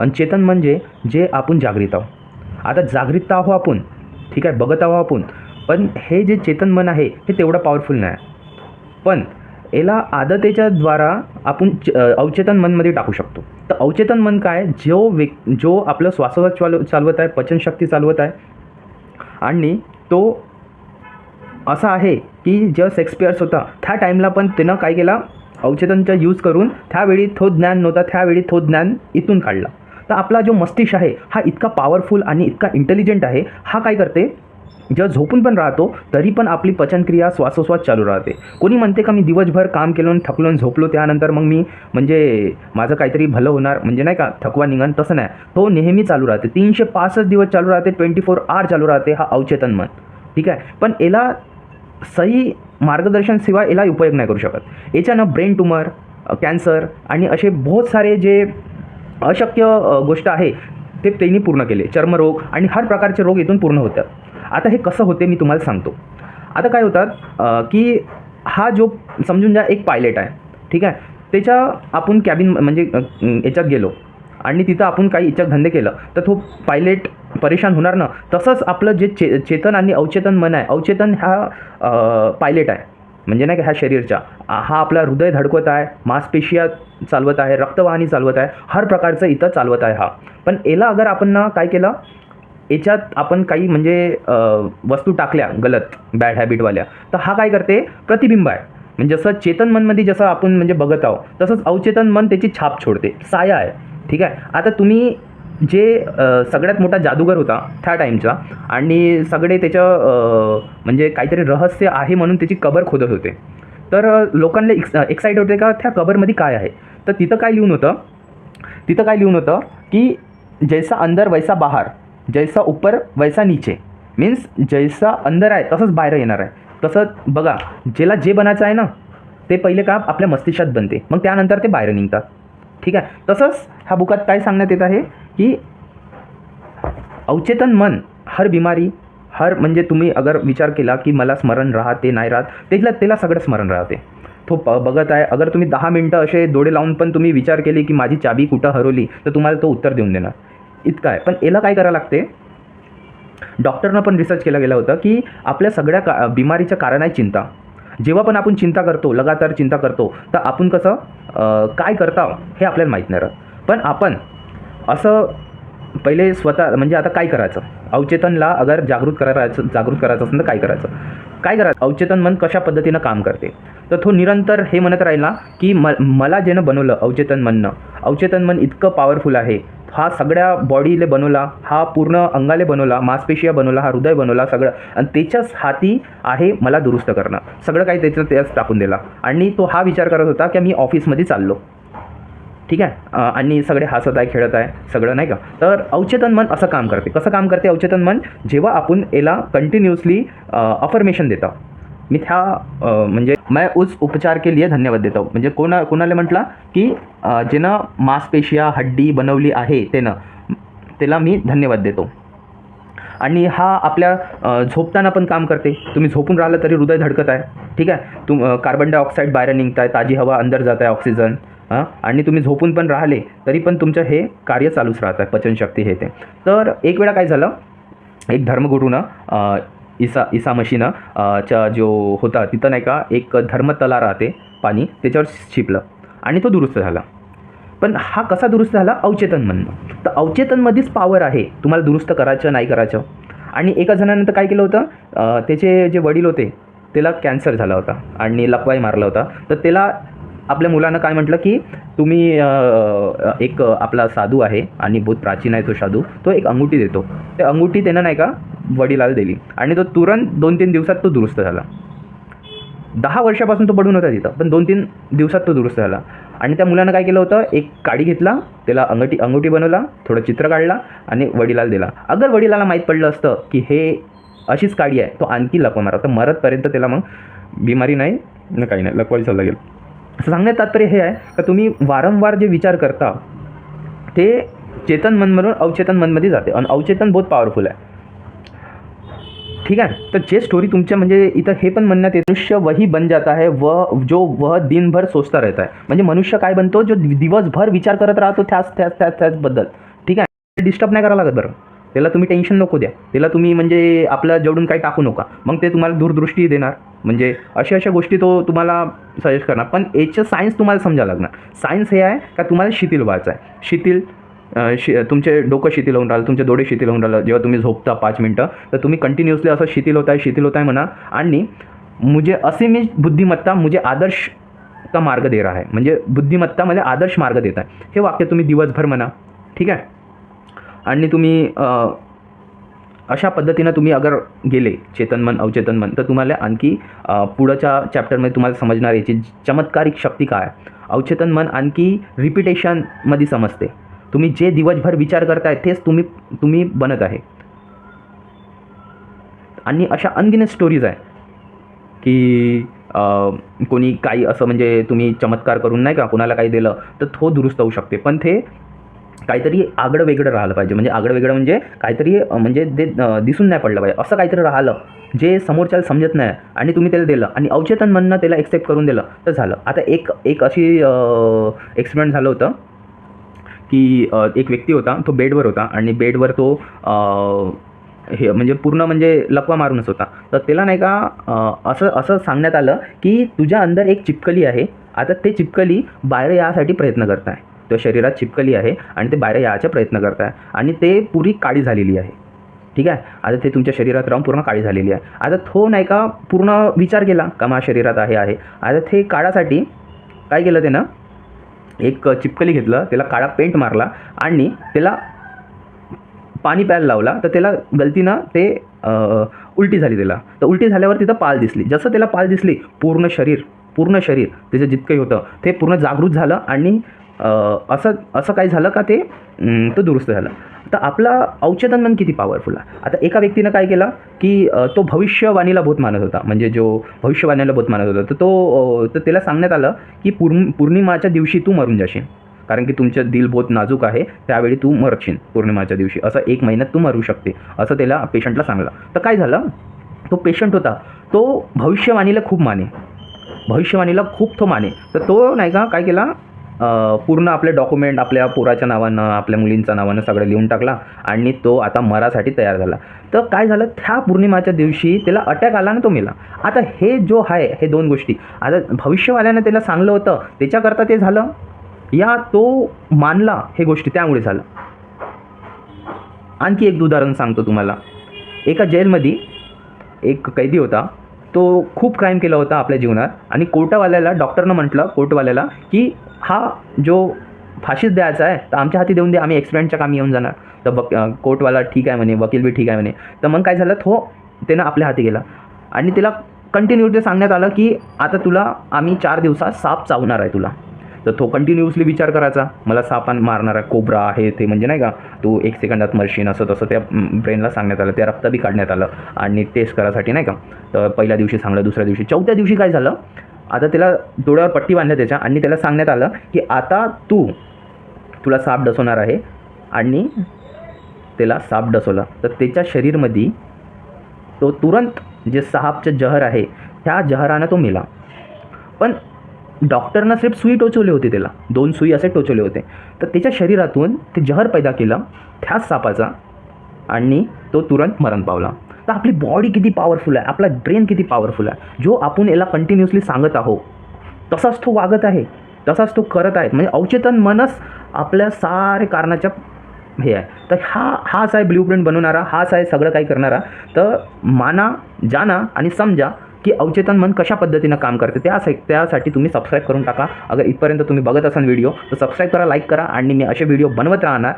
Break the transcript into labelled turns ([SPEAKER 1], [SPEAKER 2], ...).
[SPEAKER 1] आणि चेतन म्हणजे जे आपण जागृत आहोत. आता जागृत आहो आपण, ठीक आहे, बघत आहो आपण, पण हे जे चेतन मन आहे हे तेवढं पॉवरफुल नाही. पण याला आदतेच्या द्वारा आपण अवचेतन मनमध्ये टाकू शकतो. तर अवचेतन मन काय, जो आपलं श्वासोच्छ्वास चालवत आहे, पचनशक्ती चालवत आहे, आणि तो असा आहे की जेव्हा शेक्सपियर्स होता त्या टाईमला पण त्यानं काय केला, अवचेतनचा यूज करून त्यावेळी तो ज्ञान नव्हता, त्यावेळी तो ज्ञान इथून काढला. तर आपला जो मस्तिष्क आहे हा इतका पॉवरफुल आणि इतका इंटेलिजंट आहे, हा काय करते, जेव्हा झोपून पण राहतो तरी पण आपली पचनक्रिया श्वासोच्छ्वास चालू राहते. कोणी म्हणते का मी दिवसभर काम केलं आणि थकलो आणि झोपलो त्यानंतर मग मी म्हणजे माझं काहीतरी भलं होणार, म्हणजे नाही का थकवा निघन, तसं नाही. तो नेहमी चालू राहते, 365 दिवस चालू राहते, 24 आवर चालू राहते हा अवचेतन मन. ठीक आहे, पण याला सही मार्गदर्शनशिवाय याला उपयोग नाही करू शकत. याच्यानं ब्रेन ट्यूमर, कॅन्सर आणि असे बहुत सारे जे अशक्य गोष्ट आहे ते त्यांनी पूर्ण केले. चर्मरोग आणि हर प्रकारचे रोग इथून पूर्ण होतात. आता हे कसं होते मी तुम्हाला सांगतो. आता काय होतात की हा जो समजून जा एक पायलट आहे, ठीक आहे, त्याच्या आपण कॅबिन म्हणजे याच्यात गेलो आणि तिथं आपण काही इच्छा धंदे केलं तर तो पायलट परेशान होणार ना. तसंच आपलं जे चेतन आणि अवचेतन मन आहे, अवचेतन हा पायलट आहे, म्हणजे नाही का ह्या शरीरच्या, हा आपला हृदय धडकवत आहे, मांसपेशिया चालवत आहे, रक्तवाहिनी चालवत आहे, हर प्रकारचं इथं चालवत आहे हा. पण याला अगर आपण ना काय केलं, याच्यात आपण काही म्हणजे वस्तू टाकल्या गलत, बॅड हॅबिटवाल्या, तर हा काय करते, प्रतिबिंब आहे. म्हणजे जसं चेतन मनमध्ये जसं आपण म्हणजे बघत आहोत तसंच अवचेतन मन त्याची छाप छोडते, साया आहे. ठीक आहे, आता तुम्ही जे सगळ्यात मोठा जादूगर होता त्या टाईमचा आणि सगळे त्याचं म्हणजे काहीतरी रहस्य आहे म्हणून त्याची कबर खोदत होते. तर लोकांना एक्साइट होते का त्या कबरमध्ये काय आहे. तर तिथं काय लिहून होतं की जैसा अंदर वैसा बाहर, जैसा ऊपर वैसा नीचे. मीन्स जैसा अंदर आहे तसंच बाहेर येणार आहे. तसं बघा, ज्याला जे बनायचं आहे ना ते पहिले का आपल्या मस्तिष्कात बनते, मग त्यानंतर ते बाहेर निघतात. ठीक आहे, तसंच ह्या बुकात काय सांगण्यात येत आहे की अवचेतन मन हर बिमारी, हर म्हणजे तुम्ही अगर विचार केला की मला स्मरण राहते नाही राहत, त्याला सगळं स्मरण राहते. तो बघत आहे, अगर तुम्ही 10 मिनटं असे डोळे लावून पण तुम्ही विचार केले की माझी चाबी कुठं हरवली, तर तुम्हाला तो उत्तर देऊन देणार, इतकं आहे. पण याला काय करावं लागते, डॉक्टरनं पण रिसर्च केला गेला होता की आपल्या सगळ्या बिमारीचं कारण आहे चिंता. जेव्हा पण आपण चिंता करतो, लगातार चिंता करतो, तर आपण कसं काय करता हे आपल्याला माहीत नाही राहत. पण आपण असं पहिले स्वतः म्हणजे आता काय करायचं, अवचेतनला अगर जागृत करायचं असेल तर काय करायचं. अवचेतन मन कशा पद्धतीनं काम करते, तर तो निरंतर हे म्हणत राहिला की मला ज्यानं बनवलं अवचेतन मन इतकं पॉवरफुल आहे, हा सगळ्या बॉडीले बनवला, हा पूर्ण अंगाले बनवला, मांसपेशिया बनवला, हा हृदय बनवला सगळं, आणि त्याच्याच हाती आहे मला दुरुस्त करणं. सगळं काही त्याच टाकून दिला. आणि तो हा विचार करत होता की मी ऑफिसमध्ये चाललो, ठीक आहे, आणि सगळे हसत आहे, खेळत आहे, सगळं नाही का. तर अवचेतन मन असं काम करते. कसं काम करते अवचेतन मन, जेव्हा आपण याला कंटिन्युअसली अफर्मेशन देतो. मी म्हणजे मैं उस उपचार के लिए धन्यवाद देतो, म्हणजे कोणाला म्हटला की ज्यानं मांसपेशिया हड्डी बनवली आहे त्याला मी धन्यवाद देतो. आणि हा आपल्या झोपताना पण काम करते. तुम्ही झोपून राहिलं तरी हृदय धडकत आहे, ठीक आहे, कार्बन डायऑक्साईड बाहेर निघत आहे, ताजी हवा अंदर जात आहे, ऑक्सिजन, आणि तुम्ही झोपून पण राहिले तरी पण तुमचं हे कार्य चालूच राहत आहे, पचनशक्ती हे ते. तर एक वेळा काय झालं, एक धर्मगुरूनं ईसा मसीनं च्या जो होता तिथं नाही का एक धर्मतला राहते, पाणी त्याच्यावर शिपलं आणि तो दुरुस्त झाला. पण हा कसा दुरुस्त झाला, अवचेतन मननं. तर अवचेतनमध्येच पॉवर आहे तुम्हाला दुरुस्त करायचं नाही करायचं. आणि एका जणानंतर काय केलं होतं, त्याचे जे वडील होते त्याला कॅन्सर झाला होता आणि लकवाई मारला होता. तर त्याला आपल्या मुलानं काय म्हटलं की तुम्ही एक आपला साधू आहे आणि बहुत प्राचीन आहे तो साधू, तो एक अंगुठी देतो. ते अंगुठी त्यानं नाही का वडिलाला दिली आणि तो तुरंत 2-3 दिवसात तो दुरुस्त झाला. 10 वर्षापासून तो पडून होता तिथं, पण 2-3 दिवसात तो दुरुस्त झाला. आणि त्या मुलानं काय केलं होतं, एक काडी घेतला, त्याला अंगठी बनवला, थोडं चित्र काढला आणि वडिलाला दिला. अगर वडिलाला माहीत पडलं असतं की हे अशीच काडी आहे, तो आणखी लकवा मारा, तर मरतपर्यंत त्याला मग बिमारी नाही ना काही नाही, लकवाही चालला गेला. असं सांगण्यात तात्पर्य हे आहे का तुम्ही वारंवार जे विचार करता ते चेतन मनमधून अवचेतन मनमध्ये जाते आणि अवचेतन बहुत पॉवरफुल आहे. ठीक आहे, तर जे स्टोरी तुमच्या म्हणजे इथं हे पण म्हणण्यात येतं, मनुष्य वही बन जाता है वह दिनभर सोचता रहता है. म्हणजे मनुष्य काय बनतो, जो दिवसभर विचार करत राहतो त्याच बद्दल. डिस्टर्ब नाही करावं लागत बरं. त्याला तुम्ही टेन्शन नको द्या. त्याला तुम्ही म्हणजे आपल्या जवळून काही टाकू नका. मग ते तुम्हाला दूरदृष्टी देणार. म्हणजे अशा गोष्टी तो तुम्हाला सजेस्ट करणार. पण याचं सायन्स तुम्हाला समजावं लागणार. सायन्स हे आहे का तुम्हाला शिथिल व्हायचं आहे. शिथिल तुमचे डोकं शिथिल होऊन राहिलं, तुमचे डोळे शिथिल होऊन राहिलं. जेव्हा तुम्ही झोपता 5 मिनटं, तर तुम्ही कंटिन्युअसली असं शिथिल होत आहे म्हणा. आणि मुझे असीमित बुद्धिमत्ता मुझे आदर्श का मार्ग दे रहा है. म्हणजे बुद्धिमत्ता मला आदर्श मार्ग देत आहे. हे वाक्य तुम्ही दिवसभर म्हणा. ठीक आहे. आणि तुम्ही अशा पद्धतीनं तुम्ही अगर गेले चेतन मन अवचेतन मन, तर तुम्हाला आणखी पुढच्या चॅप्टरमध्ये तुम्हाला समजणार याची चमत्कारिक शक्ती काय आहे. अवचेतन मन आणखी रिपिटेशनमध्ये समजते. तुम्ही जे दिवसभर विचार करताय तेच तुम्ही बनत आहे. आणि अशा अनगिनत स्टोरीज आहे की कोणी काही असं म्हणजे तुम्ही चमत्कार करून नाही का कोणाला काही दिलं तर तो दुरुस्त होऊ शकते. पण ते काहीतरी आगळं वेगळं राहिलं पाहिजे. म्हणजे आगळं वेगळं म्हणजे काहीतरी म्हणजे ते दिसून नाही पडलं पाहिजे. असं काहीतरी राहिलं जे समोरच्याला समजत नाही आणि तुम्ही त्याला दिलं आणि अवचेतन म्हणणं त्याला एक्सेप्ट करून दिलं तर झालं. आता एक अशी एक्सपेरिमेंट झालं होतं की एक व्यक्ती होता, तो बेडवर होता आणि बेडवर तो हे म्हणजे पूर्ण म्हणजे लकवा मारूनच होता. तर त्याला नाही का असं सांगण्यात आलं की तुझ्या अंदर एक चिपकली आहे. आता ते चिपकली बाहेर यासाठी प्रयत्न करत आहे. त्या शरीरात चिपकली आहे आणि ते बाहेर यायचा प्रयत्न करत आहे आणि ते पुरी काळी झालेली आहे. ठीक आहे. आता ते तुमच्या शरीरात राहून पूर्ण काळी झालेली आहे. आता तो नाही का पूर्ण विचार केला का माझ्या शरीरात आहे. आता ते काढासाठी काय केलं त्यानं, एक चिपकली घेतलं, त्याला काळा पेंट मारला आणि त्याला पाणी प्यायला लावला. तर त्याला गलतीनं ते उलटी झाली त्याला. तर उलटी झाल्यावर तिथं पाल दिसली. जसं त्याला पाल दिसली पूर्ण शरीर त्याचं जितकंही होतं ते पूर्ण जागृत झालं आणि असं काय झालं का ते तो दुरुस्त झालं. तर आपला अवचेतन मन किती पॉवरफुल आहे. आता एका व्यक्तीनं काय केलं की तो भविष्यवाणीला बहुत मानत होता. म्हणजे जो भविष्यवाणीला बहुत मानत होता तर त्याला सांगण्यात आलं की पौर्णिमाच्या दिवशी तू मरून जाशील. कारण की तुमचं दिल बहुत नाजूक आहे, त्यावेळी तू मरशील पौर्णिमाच्या दिवशी. असं 1 महिन्यात तू मरू शकते असं त्याला पेशंटला सांगलं. तर काय झालं, तो पेशंट होता तो भविष्यवाणीला खूप तो माने. तर तो नाही का काय केला, पूर्ण आपले डॉक्युमेंट आपल्या पोराच्या नावानं आपल्या मुलींच्या नावानं सगळं लिहून टाकला आणि तो आता मरासाठी तयार झाला. तर काय झालं, त्या पौर्णिमाच्या दिवशी त्याला अटॅक आला आणि तो मेला. आता हे जो आहे हे 2 गोष्टी, आता भविष्यवाल्यानं त्याला सांगलं होतं त्याच्याकरता ते झालं या तो मानला हे गोष्टी त्यामुळे झालं. आणखी एक उदाहरण सांगतो तुम्हाला. एका जेलमध्ये एक कैदी होता. तो खूप क्राईम केला होता आपल्या जीवनात आणि डॉक्टरनं म्हटलं कोर्टवाल्याला की हा जो फाशीच द्यायचा आहे तर आमच्या हाती देऊन दे, आम्ही एक्सपेरिमेंटच्या कामी येऊन जाणार. तर कोर्टवाला ठीक आहे म्हणे, वकील बी ठीक आहे म्हणे. तर मग काय झालं, त्यानं आपल्या हाती गेला आणि त्याला कंटिन्युअसली सांगण्यात आलं की आता तुला आम्ही 4 दिवसात साप चावणार आहे तुला. तर तो कंटिन्युअसली विचार करायचा, मला सापान मारणार आहे, कोब्रा आहे ते म्हणजे नाही का तू 1 सेकंदात मरशील असं तसं त्या ब्रेनला सांगण्यात आलं. त्या रक्त बी काढण्यात आलं आणि टेस्ट करायसाठी नाही का. तर पहिल्या दिवशी सांगलं, दुसऱ्या दिवशी, चौथ्या दिवशी काय झालं, आता त्याला डोळ्यावर पट्टी बांधल्या त्याच्या आणि त्याला सांगण्यात आलं की आता तुला साप डसवणार आहे. आणि त्याला साप डसवला तर त्याच्या शरीरमध्ये तो तुरंत जे सापचं जहर आहे त्या जहरानं तो मेला. पण डॉक्टरनं सिर्फ सुई टोचवले होते, त्याला 2 सुई असे टोचवले होते. तर त्याच्या शरीरातून ते जहर पैदा केलं त्याच सापाचा आणि तो तुरंत मरण पावला. तर आपली बॉडी किती पॉवरफुल आहे, आपला ब्रेन किती पॉवरफुल आहे. जो आपण याला कंटिन्युअसली सांगत आहोत तसाच तो वागत आहे, तसाच तो करत आहे. म्हणजे अवचेतन मनच आपल्या सारे कारणाच्या हे आहे. तर हाच आहे ब्ल्यूप्रिंट बनवणारा, हाच आहे सगळं काही करणारा. तर माना, जाना आणि समजा की अवचेतन मन कशा पद्धतीनं काम करते. त्यासाठी तुम्ही सबस्क्राईब करून टाका. अगर इथपर्यंत तुम्ही बघत असाल व्हिडिओ तर सबस्क्राईब करा, लाईक करा आणि मी असे व्हिडिओ बनवत राहणार.